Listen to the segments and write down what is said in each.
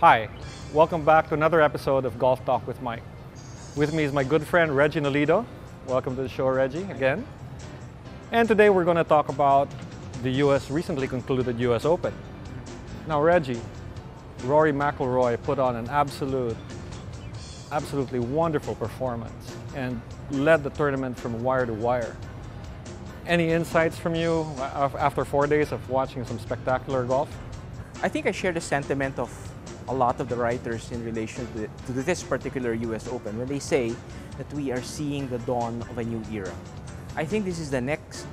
Hi, welcome back to another episode of Golf Talk with Mike. With me is my good friend Reggie Nolido. Welcome to the show, Reggie, again. And today we're going to talk about the recently concluded US Open. Now, Reggie, Rory McIlroy put on an absolutely wonderful performance and led the tournament from wire to wire. Any insights from you after 4 days of watching some spectacular golf? I think I share the sentiment of a lot of the writers in relation to this particular US Open when they say that we are seeing the dawn of a new era. I think this is the next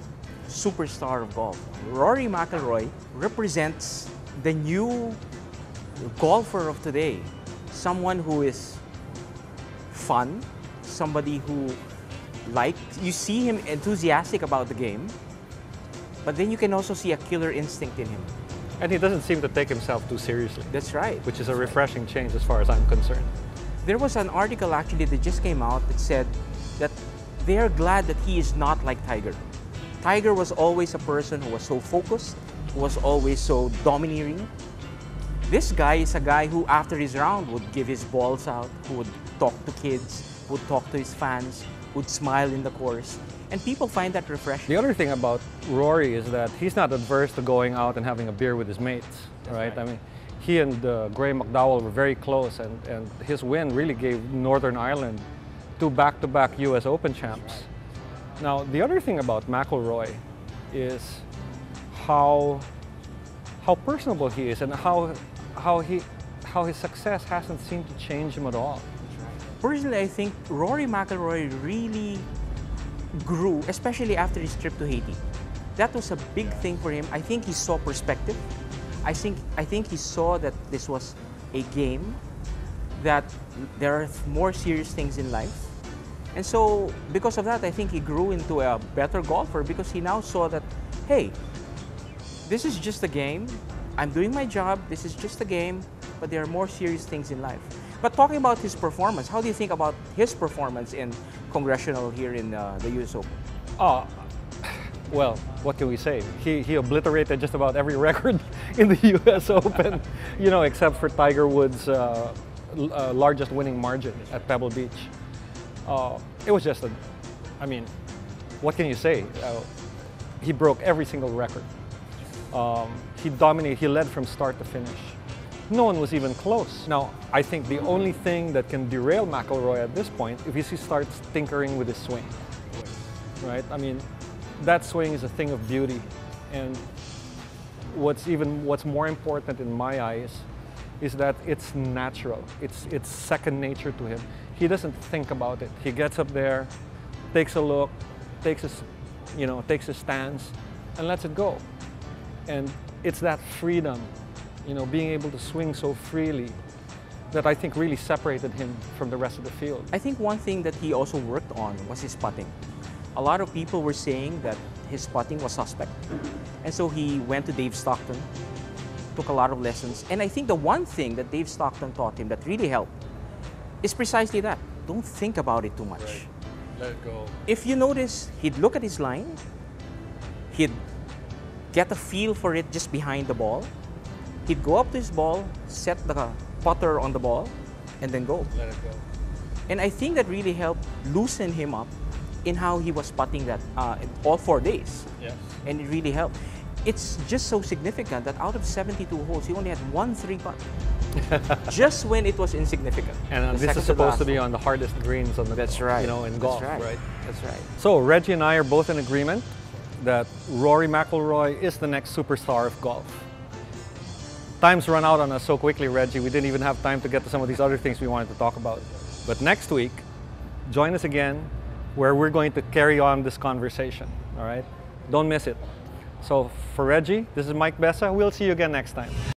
superstar of golf. Rory McIlroy represents the new golfer of today. Someone who is fun, somebody who you see him enthusiastic about the game, but then you can also see a killer instinct in him. And he doesn't seem to take himself too seriously. That's right. Which is a refreshing change as far as I'm concerned. There was an article actually that just came out that said that they are glad that he is not like Tiger. Tiger was always a person who was so focused, who was always so domineering. This guy is a guy who after his round would give his balls out, who would talk to kids, would talk to his fans, would smile in the course. And people find that refreshing. The other thing about Rory is that he's not adverse to going out and having a beer with his mates, right? I mean, he and Graham McDowell were very close, and his win really gave Northern Ireland two back-to-back US Open champs. Now, the other thing about McIlroy is how personable he is and how his success hasn't seemed to change him at all. Personally, I think Rory McIlroy really grew, especially after his trip to Haiti. That was a big thing for him. I think he saw perspective. I think he saw that this was a game, that there are more serious things in life. And so, because of that, I think he grew into a better golfer because he now saw that, hey, this is just a game. I'm doing my job. This is just a game, but there are more serious things in life. But talking about his performance, how do you think about his performance in Congressional here in the US Open? Well, what can we say? He obliterated just about every record in the US Open, you know, except for Tiger Woods' largest winning margin at Pebble Beach. It was just I mean, what can you say? He broke every single record. He dominated, he led from start to finish. No one was even close. Now, I think the only thing that can derail McIlroy at this point is if he starts tinkering with his swing, right? I mean, that swing is a thing of beauty. And what's more important in my eyes is that it's natural. It's second nature to him. He doesn't think about it. He gets up there, takes a look, takes his stance, and lets it go. And it's that freedom, you know, being able to swing so freely, that I think really separated him from the rest of the field. I think one thing that he also worked on was his putting. A lot of people were saying that his putting was suspect. And so he went to Dave Stockton, took a lot of lessons. And I think the one thing that Dave Stockton taught him that really helped is precisely that. Don't think about it too much. Right. Let it go. If you notice, he'd look at his line, he'd get a feel for it just behind the ball. He'd go up to his ball, set the putter on the ball, and then go. Let it go. And I think that really helped loosen him up in how he was putting that all 4 days. Yes. And it really helped. It's just so significant that out of 72 holes, he only had 1 3-putt. Just when it was insignificant. And this is supposed to be on the hardest greens on the That's right. You know, in golf, That's right? That's right. So Reggie and I are both in agreement that Rory McIlroy is the next superstar of golf. Time's run out on us so quickly, Reggie. We didn't even have time to get to some of these other things we wanted to talk about. But next week, join us again, where we're going to carry on this conversation, all right? Don't miss it. So for Reggie, this is Mike Besa. We'll see you again next time.